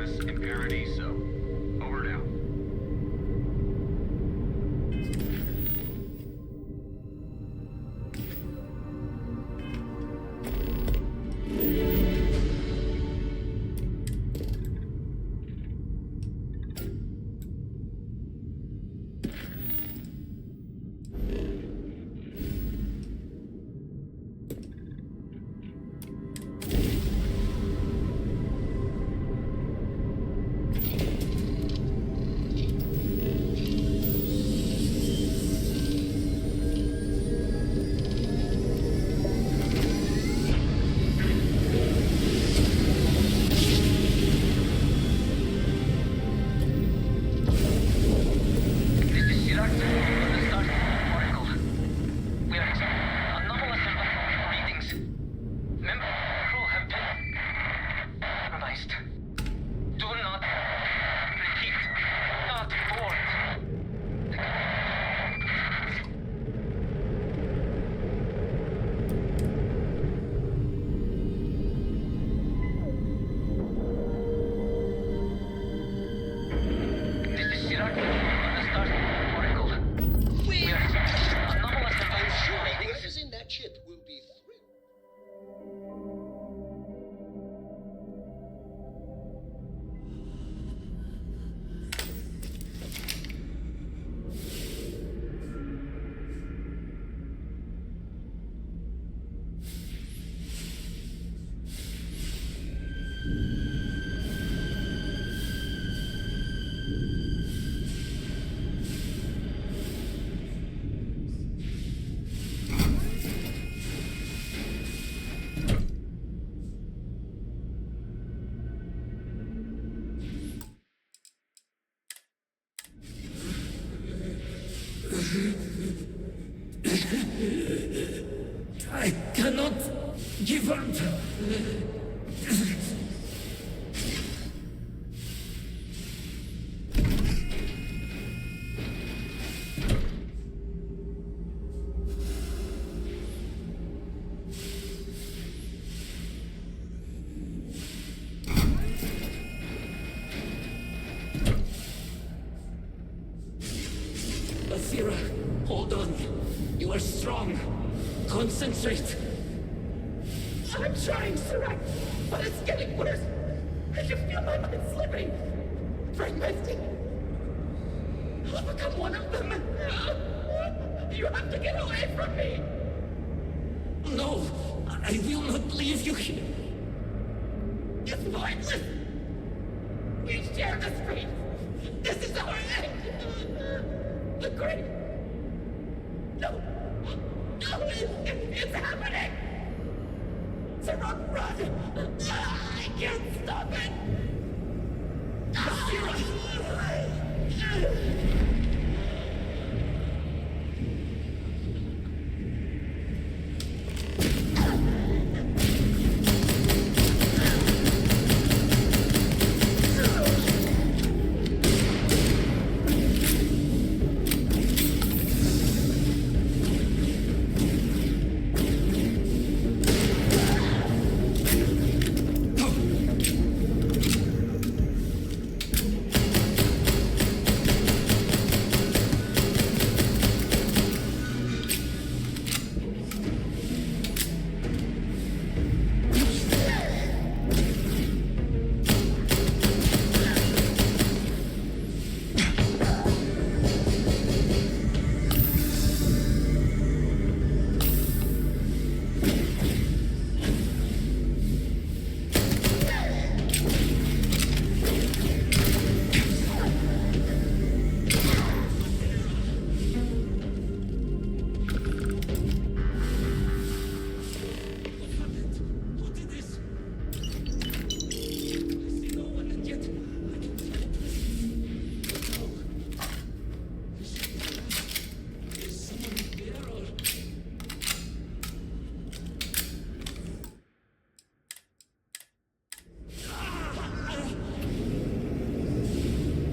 surface in Paradiso. Over now. I cannot give up. Asira, hold on. You are strong. Concentrate. I'm trying, Surak, but it's getting worse. I can feel my mind slipping. Fragmenting. I'll become one of them. You have to get away from me. No, I will not leave you here. It's pointless. We share this fate. This is our end. The great. No. No, it's happening. Surak, run. I can't stop it.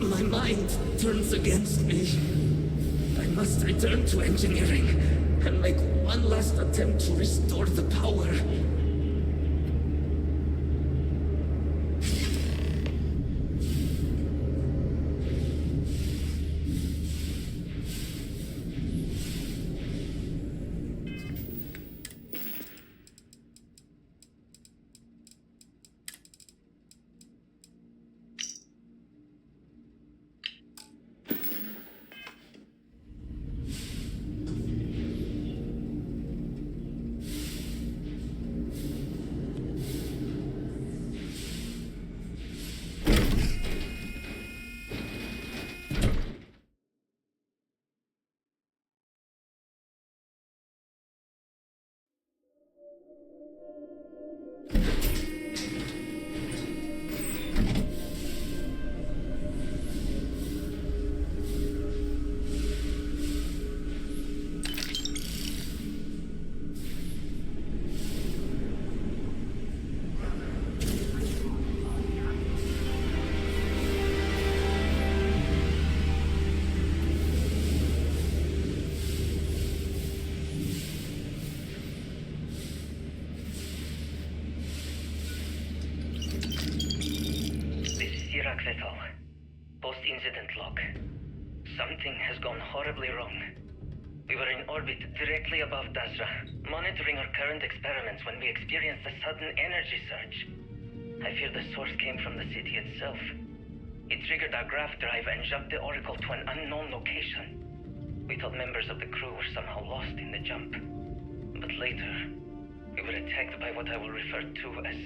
My mind turns against me. I must return to engineering and make one last attempt to restore the power. Rakvetal. Post-incident log. Something has gone horribly wrong. We were in orbit directly above Dasra, monitoring our current experiments when we experienced a sudden energy surge. I fear the source came from the city itself. It triggered our graph drive and jumped the Oracle to an unknown location. We thought members of the crew were somehow lost in the jump. But later, we were attacked by what I will refer to as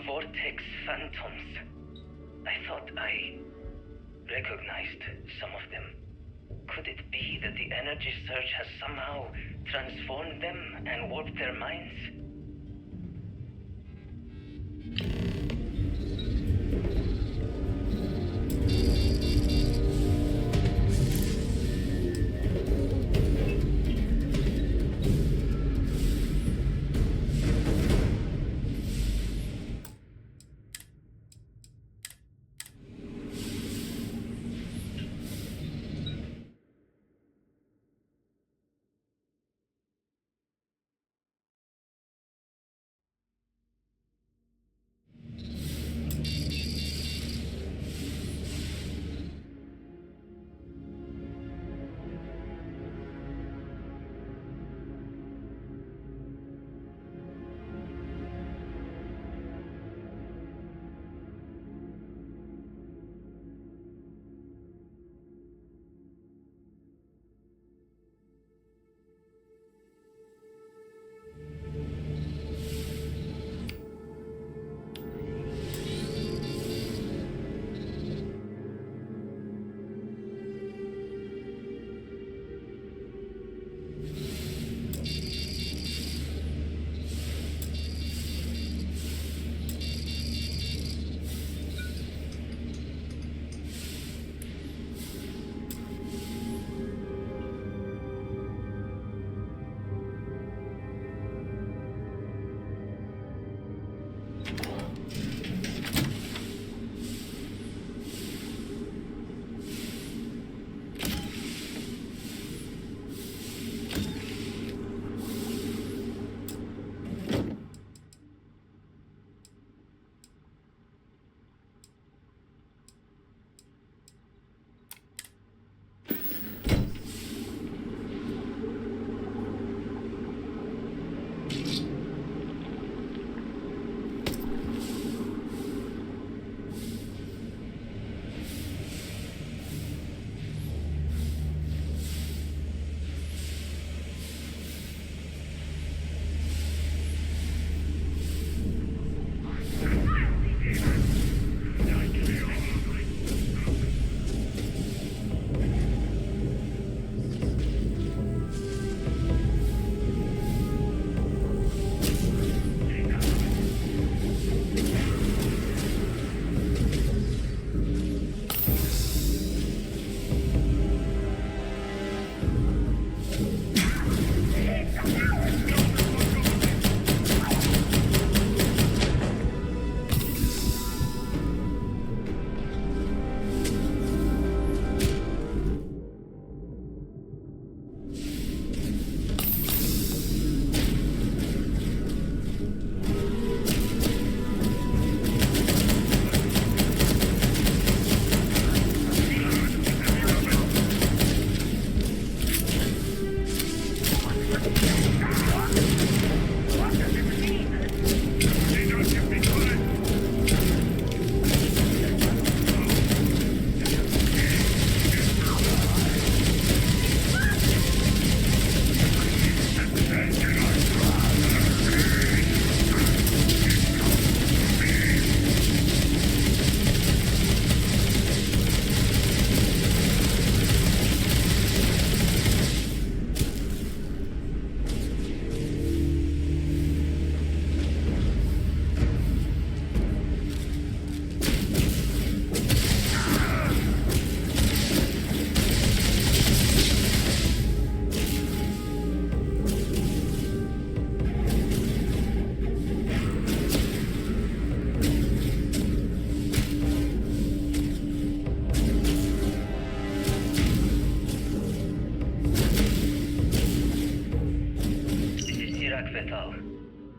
vortex phantoms. I thought I recognized some of them. Could it be that the energy surge has somehow transformed them and warped their minds?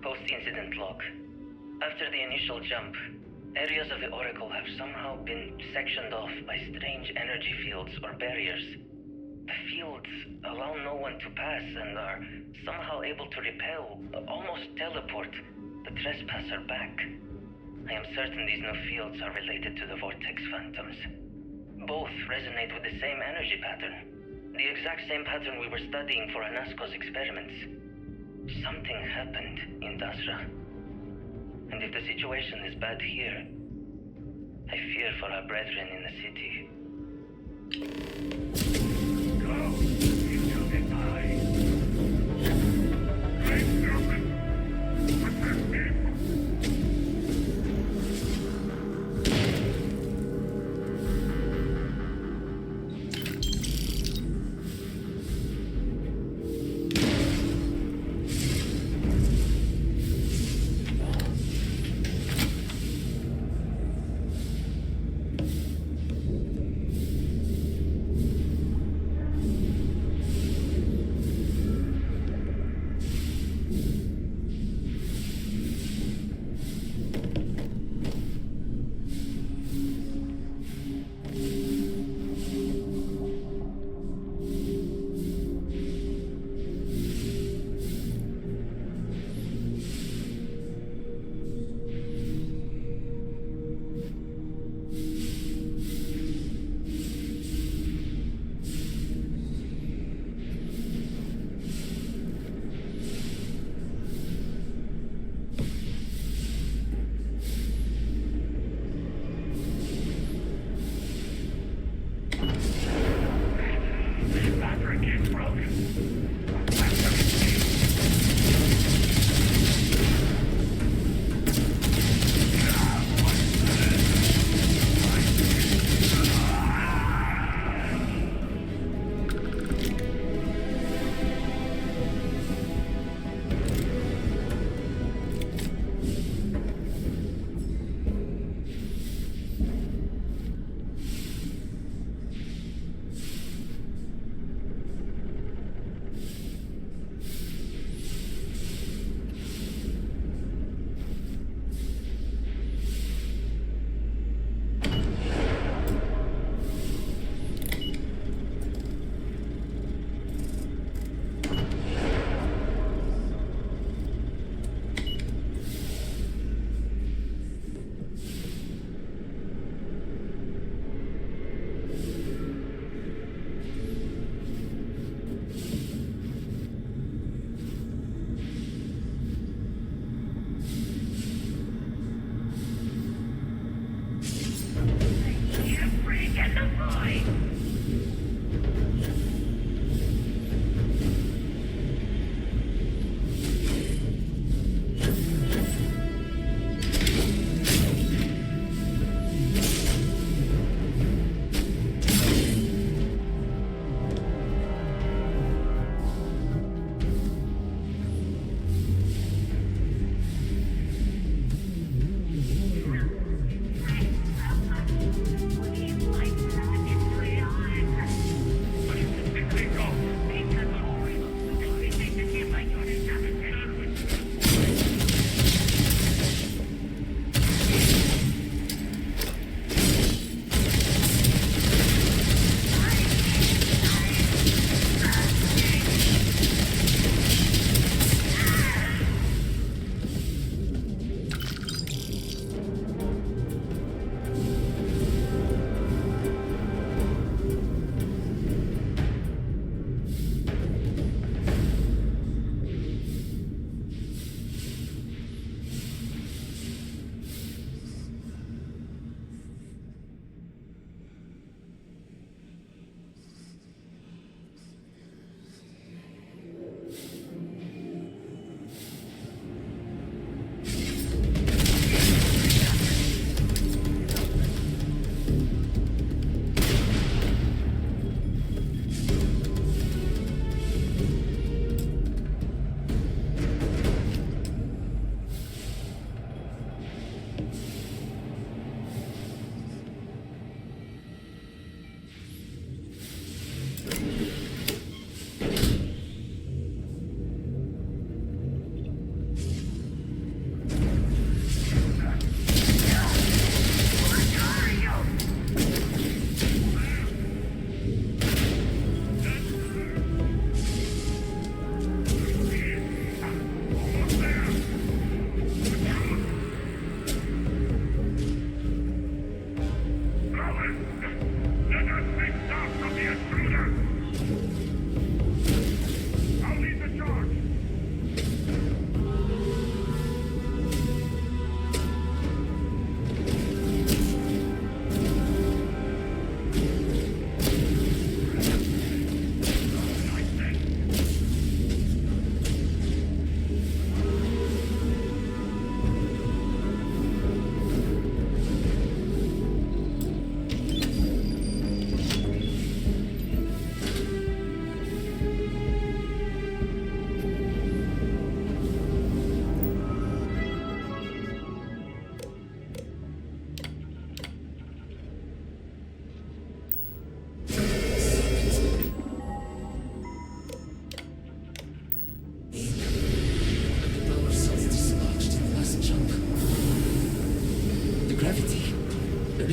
Post-incident log. After the initial jump, Areas of the Oracle have somehow been sectioned off by strange energy fields or barriers. The fields allow no one to pass and are somehow able to repel, almost teleport, the trespasser back. I am certain these new fields are related to the Vortex Phantoms. Both resonate with the same energy pattern. The exact same pattern we were studying for Anasco's experiments. Something happened in Dasra. And if the situation is bad here, I fear for our brethren in the city. Go! You shall get by. Great government! Protect me!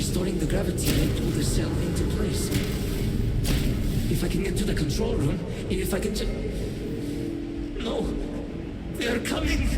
restoring the gravity may pull the cell into place. If I can get to the control room, if I can just... No! They are coming!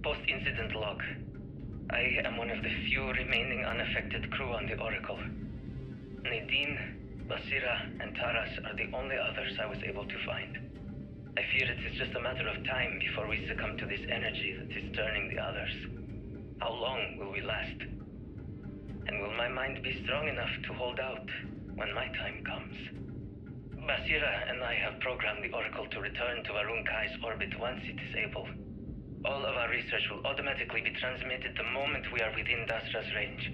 Post-incident log. I am one of the few remaining unaffected crew on the Oracle. Nadine, Basira, and Taras are the only others I was able to find. I fear it is just a matter of time before we succumb to this energy that is turning the others. How long will we last? And will my mind be strong enough to hold out when my time comes? Basira and I have programmed the Oracle to return to Arun Kai's orbit once it is able. All of our research will automatically be transmitted the moment we are within Dasra's range.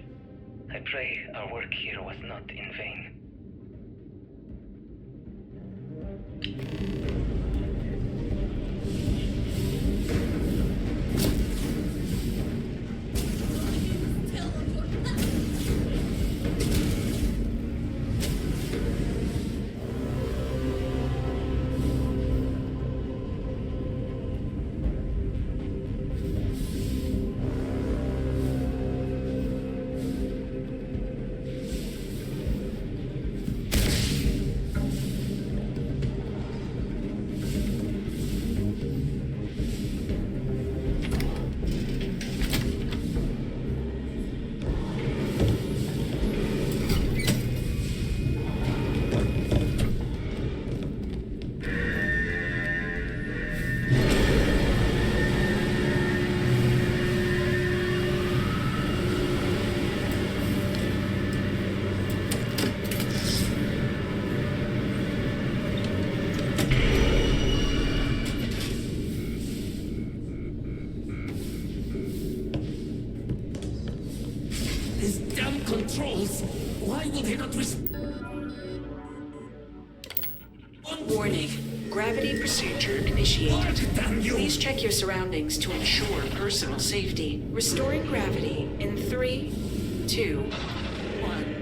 I pray our work here was not in vain. Controls! Why will they not Warning. Gravity procedure initiated. Damn you! Please check your surroundings to ensure personal safety. Restoring gravity in 3, 2, 1.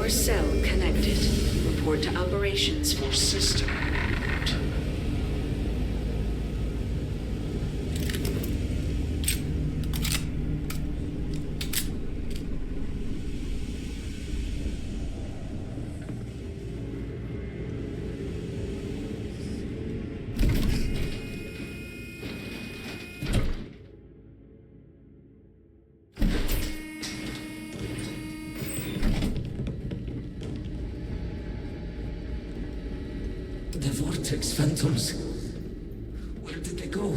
Cell connected. Report to operations for system reboot. The vortex phantoms. Where did they go?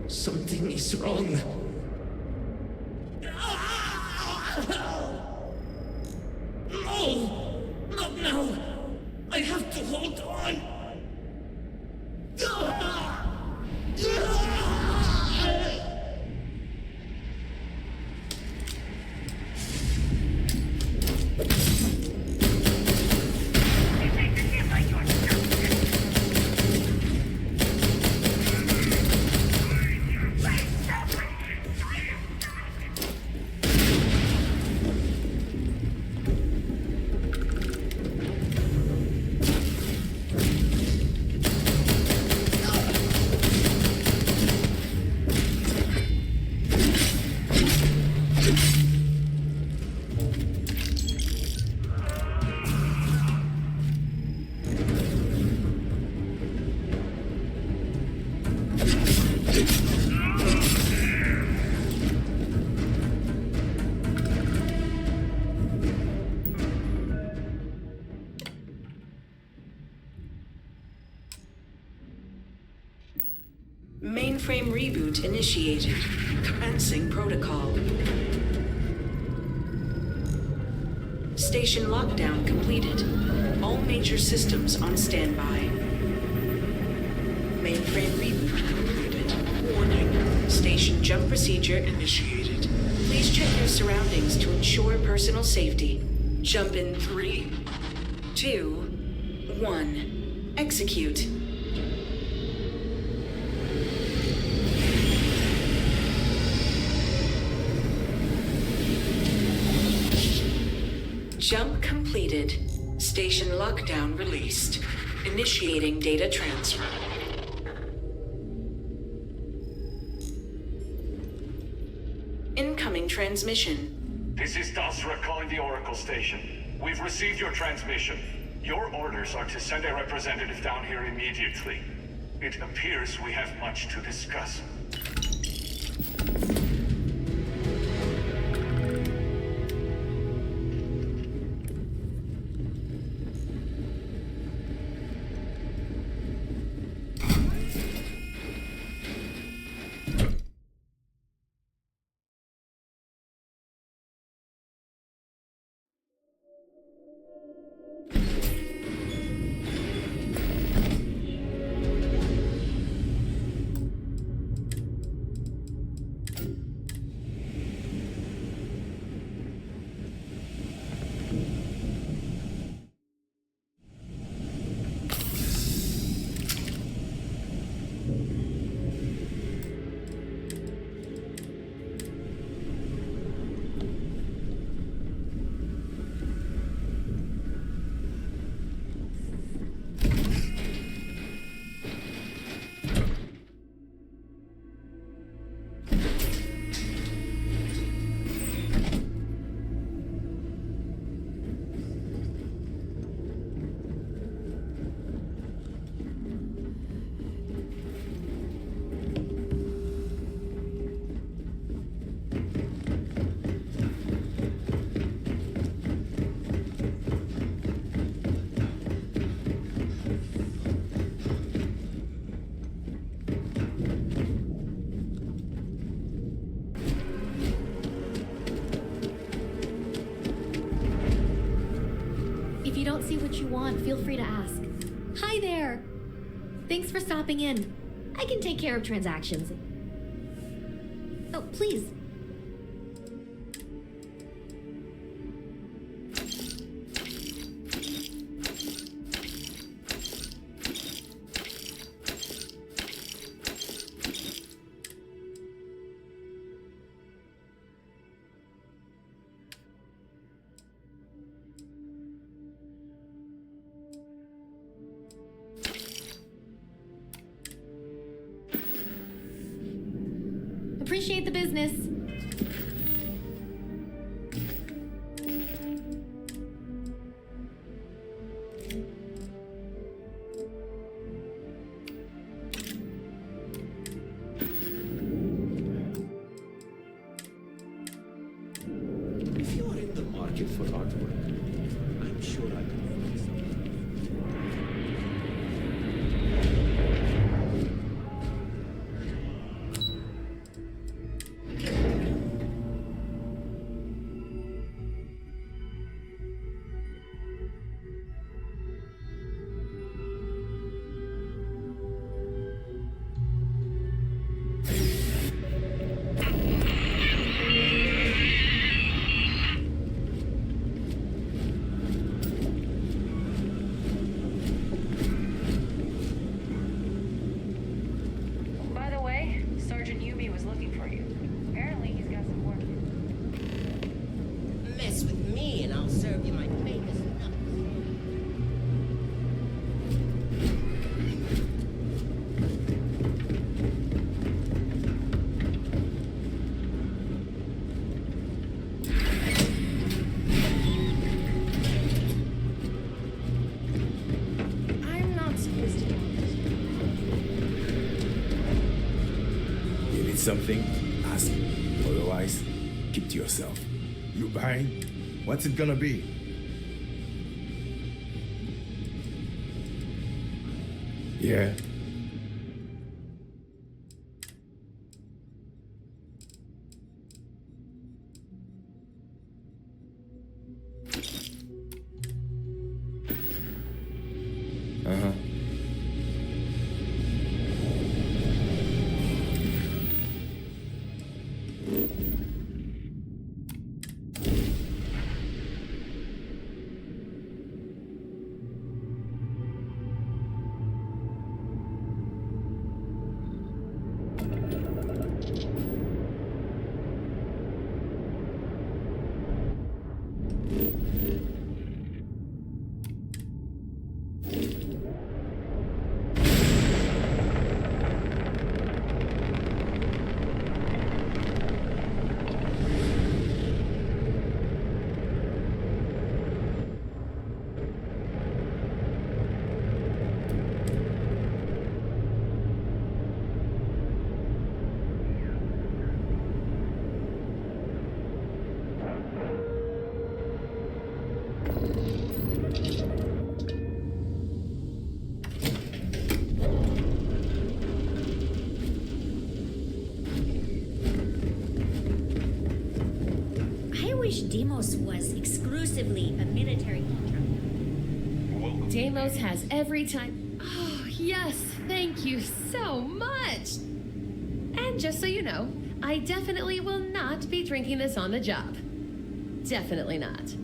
Something is wrong. Mainframe reboot initiated. Commencing protocol. Station lockdown completed. All major systems on standby. Mainframe reboot completed. Warning. Station jump procedure initiated. Please check your surroundings to ensure personal safety. Jump in 3, 2, 1. Execute. Jump completed. Station lockdown released. Initiating data transfer. Incoming transmission. This is Dasra calling the Oracle Station. We've received your transmission. Your orders are to send a representative down here immediately. It appears we have much to discuss. If you don't see what you want, feel free to ask. Hi there! Thanks for stopping in. I can take care of transactions. Oh, please. Appreciate the business. If you are in the market for artwork, I'm sure I can find something. By the way, Sergeant Yumi was looking for you. Apparently, he's got some work. Mess with me and I'll serve you my famous nuts. I'm not supposed to do this. You need something? Ask me. Otherwise, keep to yourself. You buying? What's it gonna be? Yeah? wish Demos was exclusively a military contractor. Deimos has every time. Oh, yes, thank you so much. And just so you know, I definitely will not be drinking this on the job. Definitely not.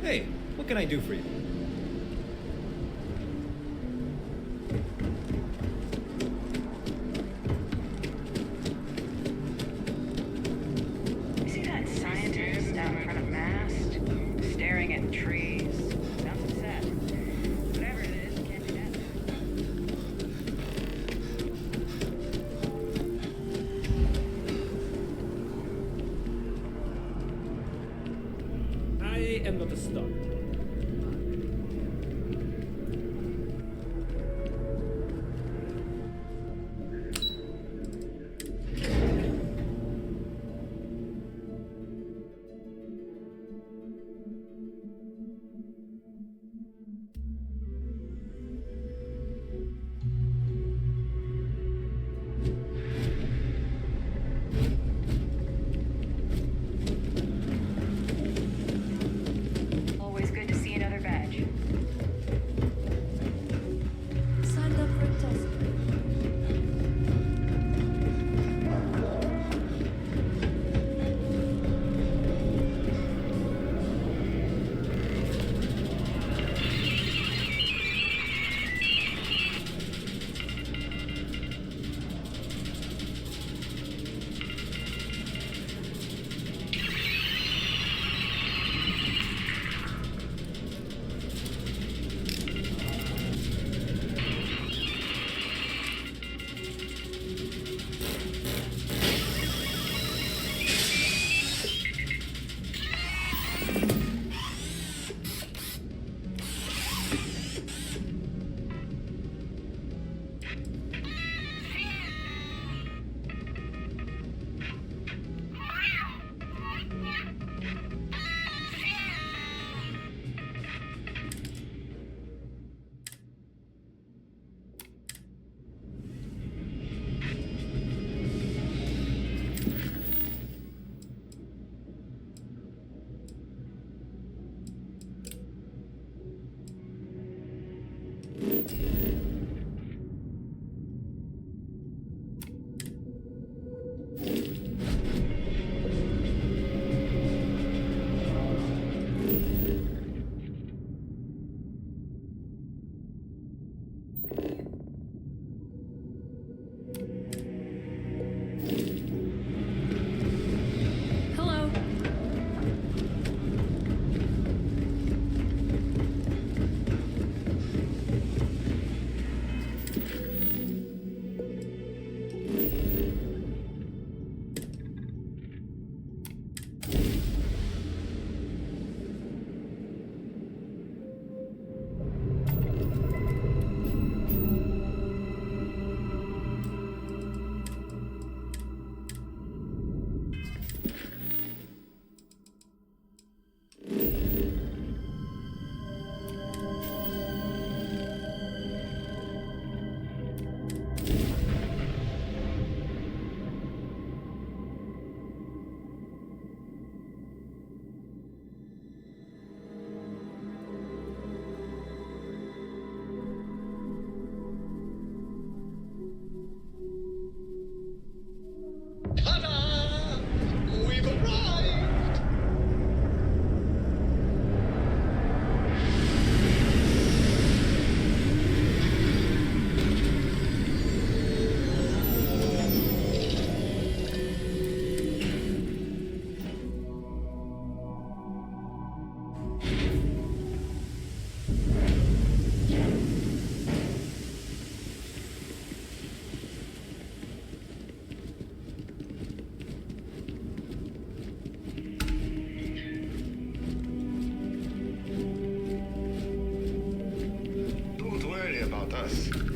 Hey, what can I do for you? See that scientist out in front of mast? Staring at trees. Sounds upset. Whatever it is, can't do that. I am not a star.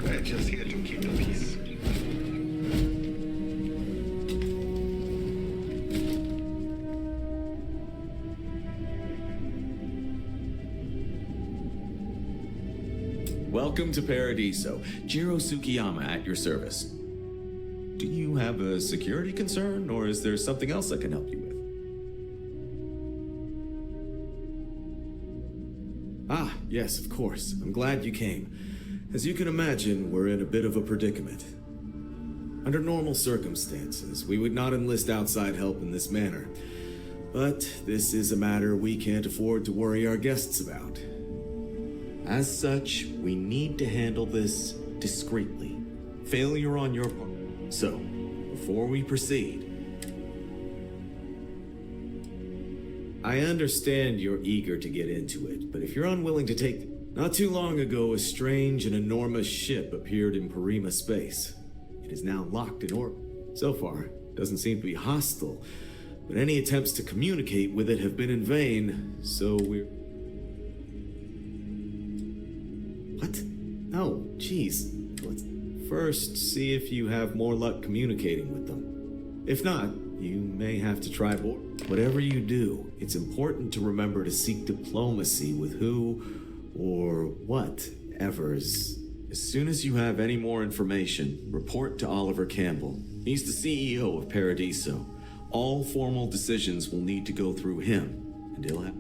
We're just here to keep the peace. Welcome to Paradiso. Jiro Tsukiyama at your service. Do you have a security concern, or is there something else I can help you with? Ah, yes, of course. I'm glad you came. As you can imagine, we're in a bit of a predicament. Under normal circumstances, we would not enlist outside help in this manner. But this is a matter we can't afford to worry our guests about. As such, we need to handle this discreetly. Failure on your part. So, before we proceed, I understand you're eager to get into it, but if you're unwilling to take... Not too long ago, a strange and enormous ship appeared in Parima space. It is now locked in orbit. So far, doesn't seem to be hostile, but any attempts to communicate with it have been in vain, so we're... What? No, jeez. Let's first see if you have more luck communicating with them. If not, you may have to try board. Whatever you do, it's important to remember to seek diplomacy with who or whatever's. As soon as you have any more information, report to Oliver Campbell. He's the CEO of Paradiso. All formal decisions will need to go through him, and he'll have...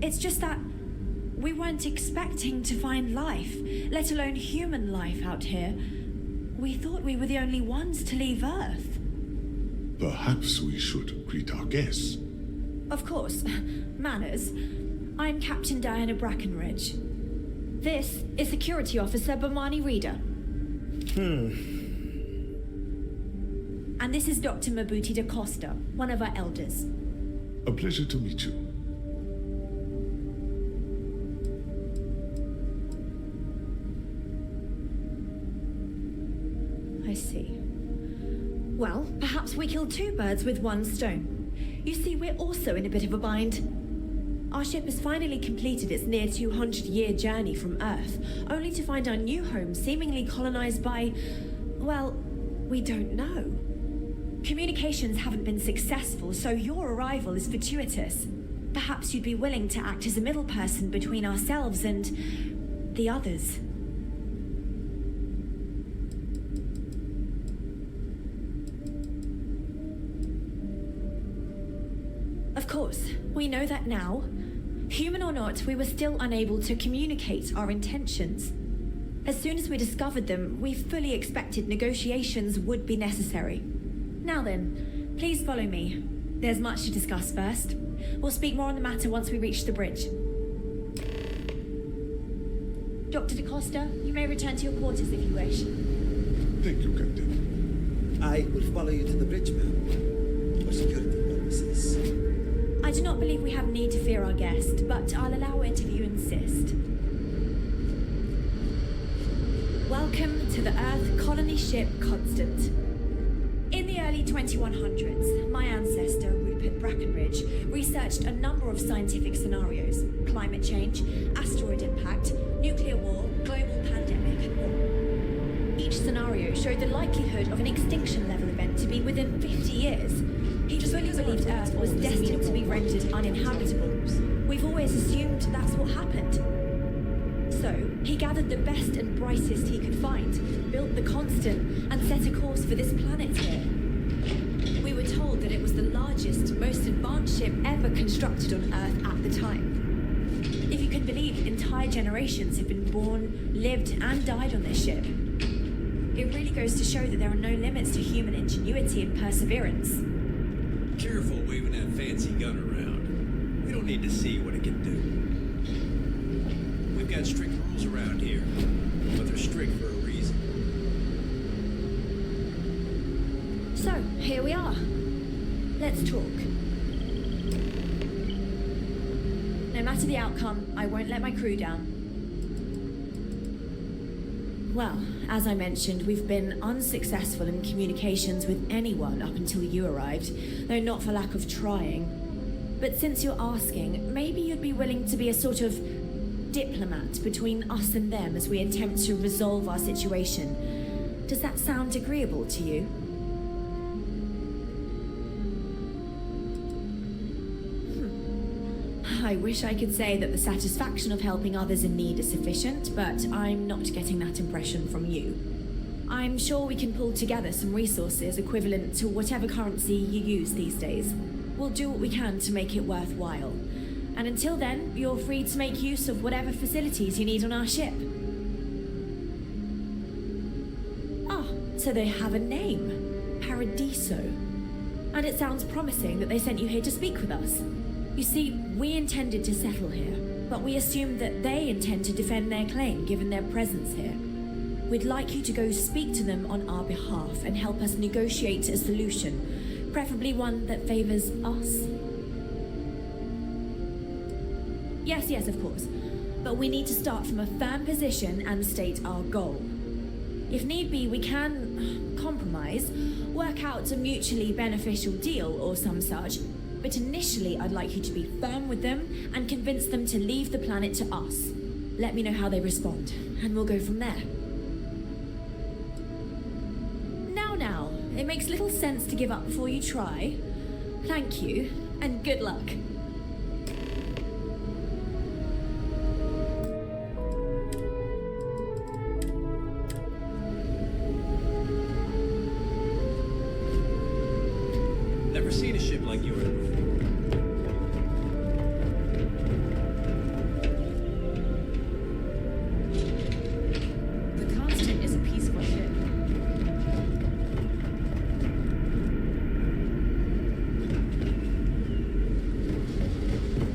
It's just that we weren't expecting to find life, let alone human life out here. We thought we were the only ones to leave Earth. Perhaps we should greet our guests. Of course. Manners. I'm Captain Diana Brackenridge. This is Security Officer Bomani Reader. And this is Dr. Mabuti da Costa, one of our elders. A pleasure to meet you. I see. Well, perhaps we killed two birds with one stone. You see, we're also in a bit of a bind. Our ship has finally completed its near 200-year journey from Earth, only to find our new home seemingly colonized by, well, we don't know. Communications haven't been successful, so your arrival is fortuitous. Perhaps you'd be willing to act as a middle person between ourselves and the others. Of course, we know that now. Human or not, we were still unable to communicate our intentions. As soon as we discovered them, we fully expected negotiations would be necessary. Now then, please follow me. There's much to discuss first. We'll speak more on the matter once we reach the bridge. Dr. da Costa, you may return to your quarters if you wish. Thank you, Captain. I will follow you to the bridge, ma'am. For security purposes. I do not believe we have need to fear our guest, but I'll allow it if you insist. Welcome to the Earth colony ship Constant. In the early 2100s, my ancestor, Rupert Brackenridge, researched a number of scientific scenarios: climate change, asteroid impact, nuclear war, global pandemic, and more. Each scenario showed the likelihood of an extinction-level event to be within 50 years. He just really believed Earth was destined to be rendered uninhabitable. We've always assumed that's what happened. So, he gathered the best and brightest he could find, built the Constant, and set a course for this planet here. We were told that it was the largest, most advanced ship ever constructed on Earth at the time. If you can believe, entire generations have been born, lived, and died on this ship. It really goes to show that there are no limits to human ingenuity and perseverance. Careful waving that fancy gun around. We don't need to see what it can do. We've got strict rules around here, but they're strict for a reason. So, here we are. Let's talk. No matter the outcome, I won't let my crew down. Well, as I mentioned, we've been unsuccessful in communications with anyone up until you arrived, though not for lack of trying. But since you're asking, maybe you'd be willing to be a sort of diplomat between us and them as we attempt to resolve our situation. Does that sound agreeable to you? I wish I could say that the satisfaction of helping others in need is sufficient, but I'm not getting that impression from you. I'm sure we can pull together some resources equivalent to whatever currency you use these days. We'll do what we can to make it worthwhile. And until then, you're free to make use of whatever facilities you need on our ship. Ah, so they have a name. Paradiso. And it sounds promising that they sent you here to speak with us. You see, we intended to settle here, but we assumed that they intend to defend their claim given their presence here. We'd like you to go speak to them on our behalf and help us negotiate a solution, preferably one that favors us. Yes, of course. But we need to start from a firm position and state our goal. If need be, we can compromise, work out a mutually beneficial deal or some such. But initially, I'd like you to be firm with them and convince them to leave the planet to us. Let me know how they respond, and we'll go from there. Now, it makes little sense to give up before you try. Thank you, and good luck. Never seen a ship like yours before. The Constant is a peaceful ship.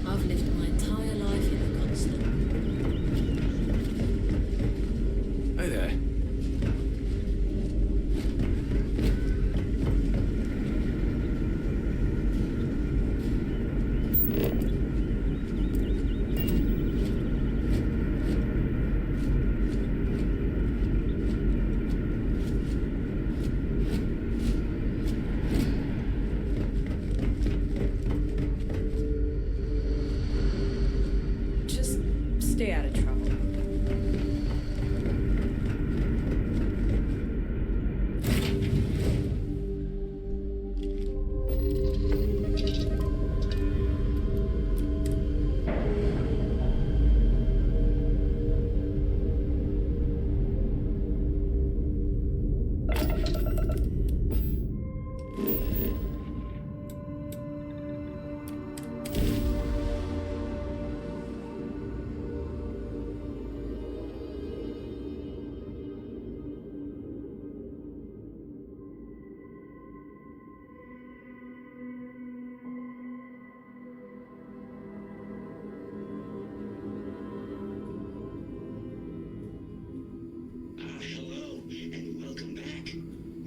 I've lived my entire life in a Constant. Hi there.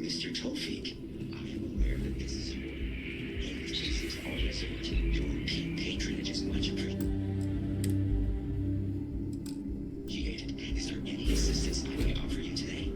Mr. Tofik. Are you aware that this is all resort? Your patronage is much appreciated. Is there any assistance I may offer you today?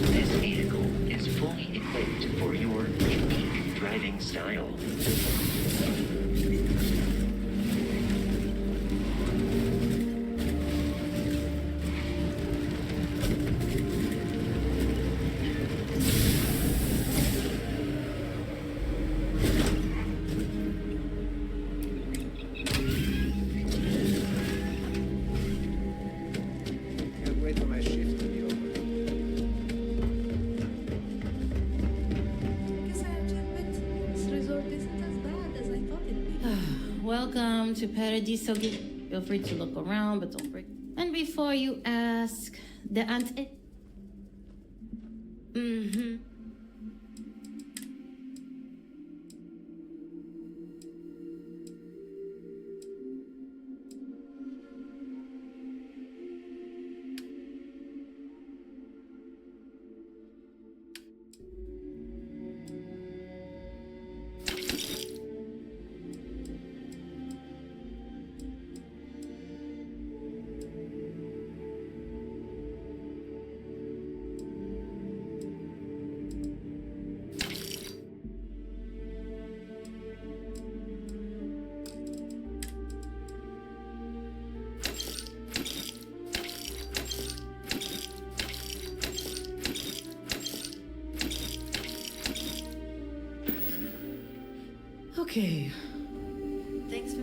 This vehicle is fully equipped for your unique driving style. Can't wait for my shift to be over. Guess I have to admit, this resort isn't as bad as I thought it'd be. Welcome to Paradiso. Feel free to look around, but don't break. And before you ask, the ant. Mm-hmm. Okay. Thanks for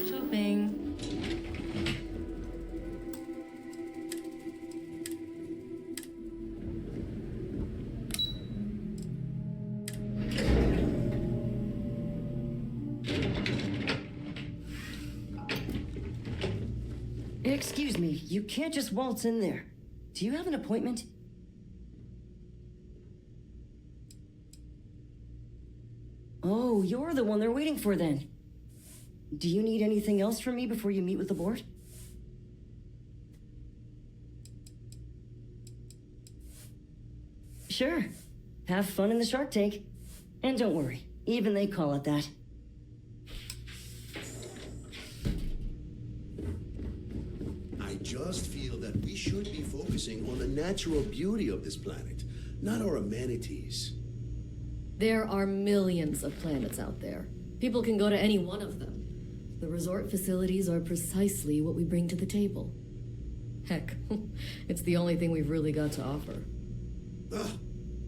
Shopping. Excuse me, you can't just waltz in there. Do you have an appointment? Oh, you're the one they're waiting for then. Do you need anything else from me before you meet with the board? Sure. Have fun in the Shark Tank. And don't worry, even they call it that. I just feel that we should be focusing on the natural beauty of this planet, not our amenities. There are millions of planets out there. People can go to any one of them. The resort facilities are precisely what we bring to the table. Heck, it's the only thing we've really got to offer.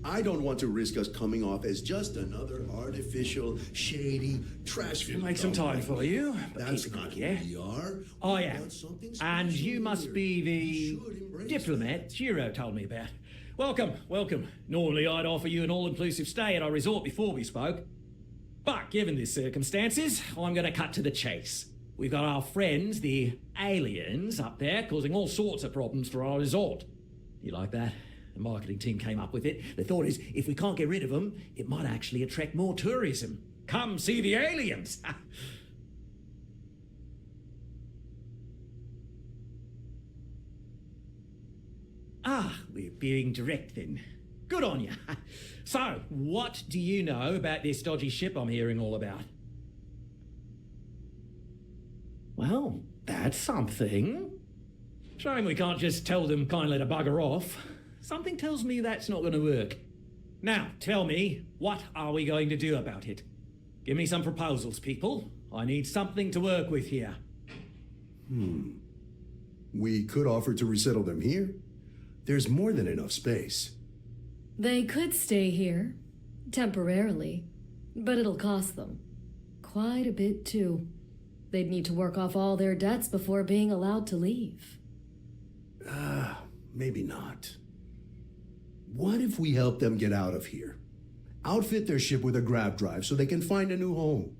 I don't want to risk us coming off as just another artificial, shady, trash-filled... Make some time for you. That's not who we are. I am. And you must be the diplomat Jiro told me about. Welcome, welcome. Normally I'd offer you an all-inclusive stay at our resort before we spoke. But given the circumstances, I'm going to cut to the chase. we've got our friends, the aliens, up there causing all sorts of problems for our resort. You like that? The marketing team came up with it. The thought is, if we can't get rid of them, it might actually attract more tourism. Come see the aliens! We're being direct then. Good on you. So, what do you know about this dodgy ship I'm hearing all about? Well, that's something. Shame we can't just tell them kindly to bugger off. Something tells me that's not going to work. Now, tell me, what are we going to do about it? Give me some proposals, people. I need something to work with here. We could offer to resettle them here. There's more than enough space. They could stay here, temporarily, but it'll cost them. Quite a bit, too. They'd need to work off all their debts before being allowed to leave. Maybe not. What if we help them get out of here? Outfit their ship with a grab drive so they can find a new home.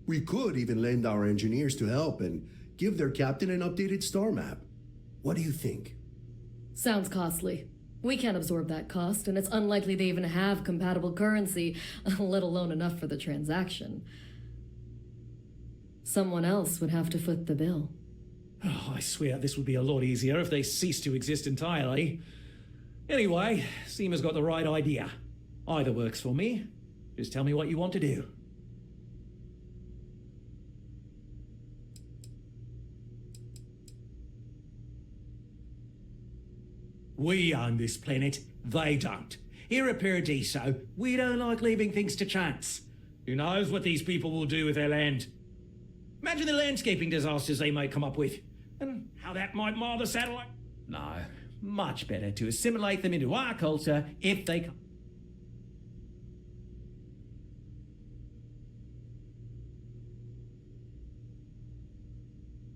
We could even lend our engineers to help and give their captain an updated star map. What do you think? Sounds costly. We can't absorb that cost, and it's unlikely they even have compatible currency, let alone enough for the transaction. Someone else would have to foot the bill. Oh, I swear this would be a lot easier if they ceased to exist entirely. Anyway, Seema's got the right idea. Either works for me. Just tell me what you want to do. We own this planet, they don't. Here at Paradiso, we don't like leaving things to chance. Who knows what these people will do with their land? Imagine the landscaping disasters they might come up with, and how that might mar the satellite. No, much better to assimilate them into our culture if they come.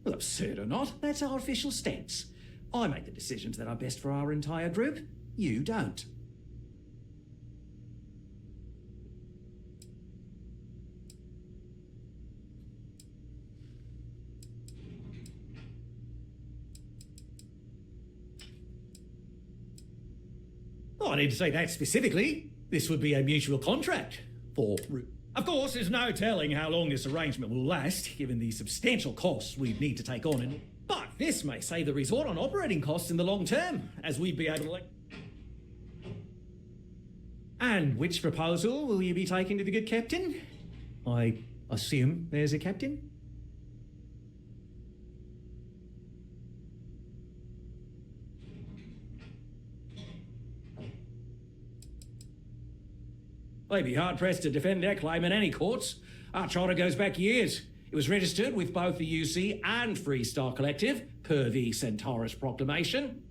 Well, absurd or not, that's our official stance. I make the decisions that are best for our entire group. You don't. Oh, I didn't say that specifically. This would be a mutual contract for... Of course, there's no telling how long this arrangement will last, given the substantial costs we'd need to take on. But this may save the resort on operating costs in the long term, as we'd be able to... And which proposal will you be taking to the good captain? I assume there's a captain? They'd be hard-pressed to defend their claim in any courts. Our charter goes back years. It was registered with both the UC and Freestar Collective, per the Centaurus Proclamation.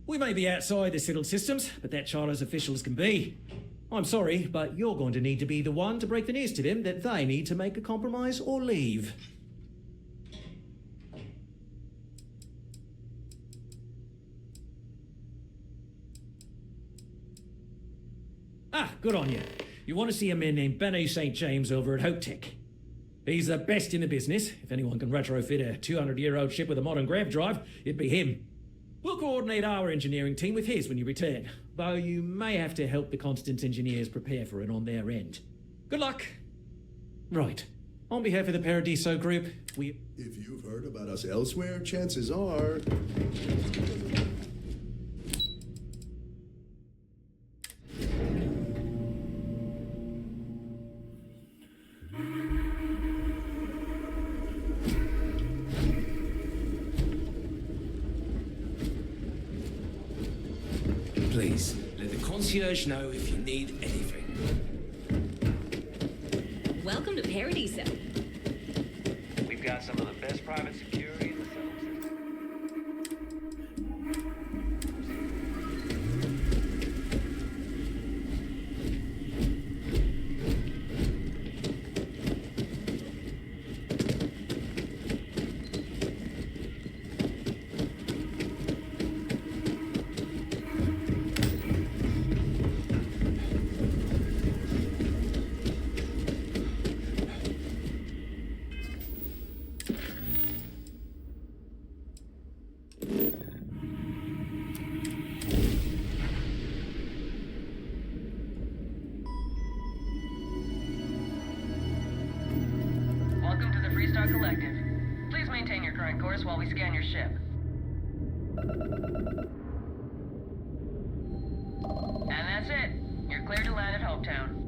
We may be outside the settled systems, but that charter as official as can be. I'm sorry, but you're going to need to be the one to break the news to them that they need to make a compromise or leave. Good on you. You want to see a man named Benny St. James over at Hope Tech. He's the best in the business. If anyone can retrofit a 200-year-old ship with a modern grav drive, it'd be him. We'll coordinate our engineering team with his when you return, though you may have to help the Constance engineers prepare for it on their end. Good luck. Right. On behalf of the Paradiso Group, we... If you've heard about us elsewhere, chances are... Please, let the concierge know if you need anything. Welcome to Paradiso. We've got some of the best private security in the settled system. Alpha Collective. Please maintain your current course while we scan your ship. And that's it. You're clear to land at Hopetown.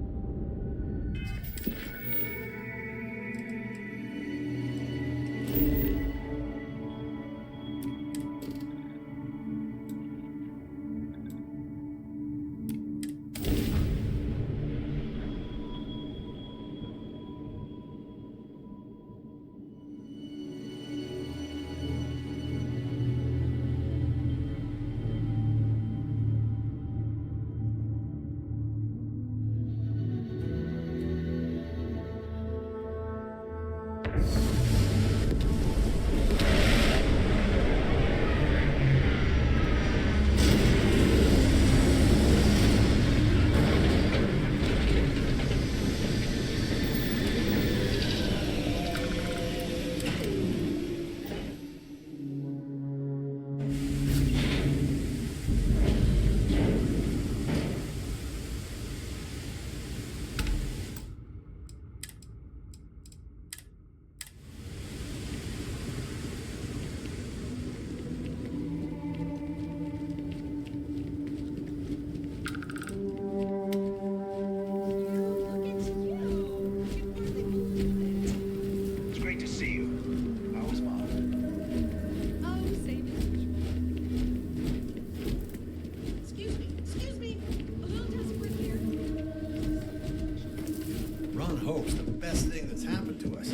Hope's the best thing that's happened to us.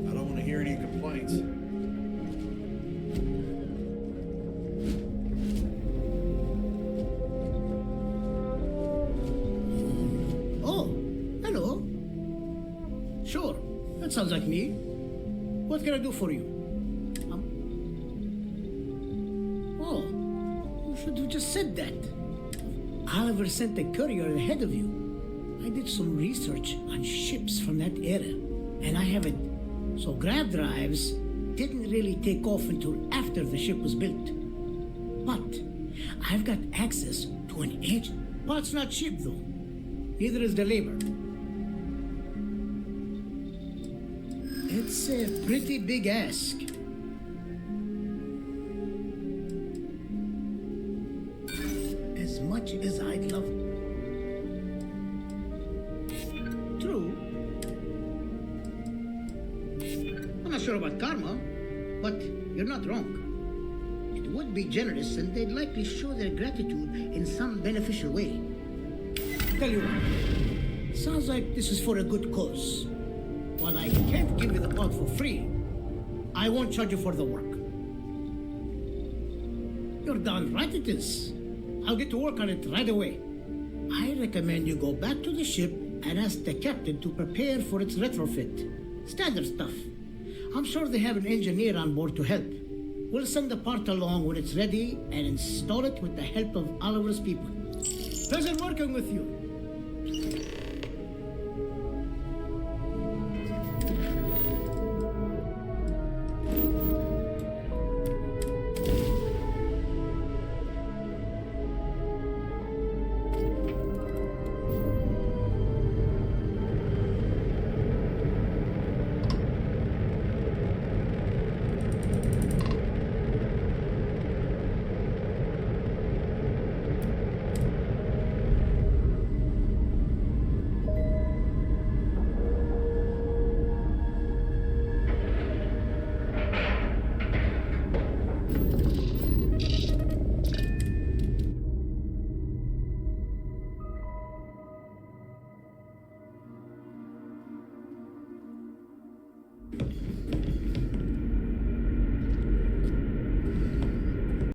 I don't want to hear any complaints. Sounds like me. What can I do for you? Oh, you should have just said that. Oliver sent a courier ahead of you. I did some research on ships from that era, and I have it. So grav drives didn't really take off until after the ship was built. But I've got access to an ancient. Part's not cheap, though. Neither is the labor. It's a pretty big ask. As much as I'd love. True. I'm not sure about karma, but you're not wrong. It would be generous, and they'd likely show their gratitude in some beneficial way. Tell you what, sounds like this is for a good cause. While I can't give you the pod for free, I won't charge you for the work. You're darn right it is. I'll get to work on it right away. I recommend you go back to the ship and ask the captain to prepare for its retrofit. Standard stuff. I'm sure they have an engineer on board to help. We'll send the part along when it's ready and install it with the help of Oliver's people. Pleasure working with you.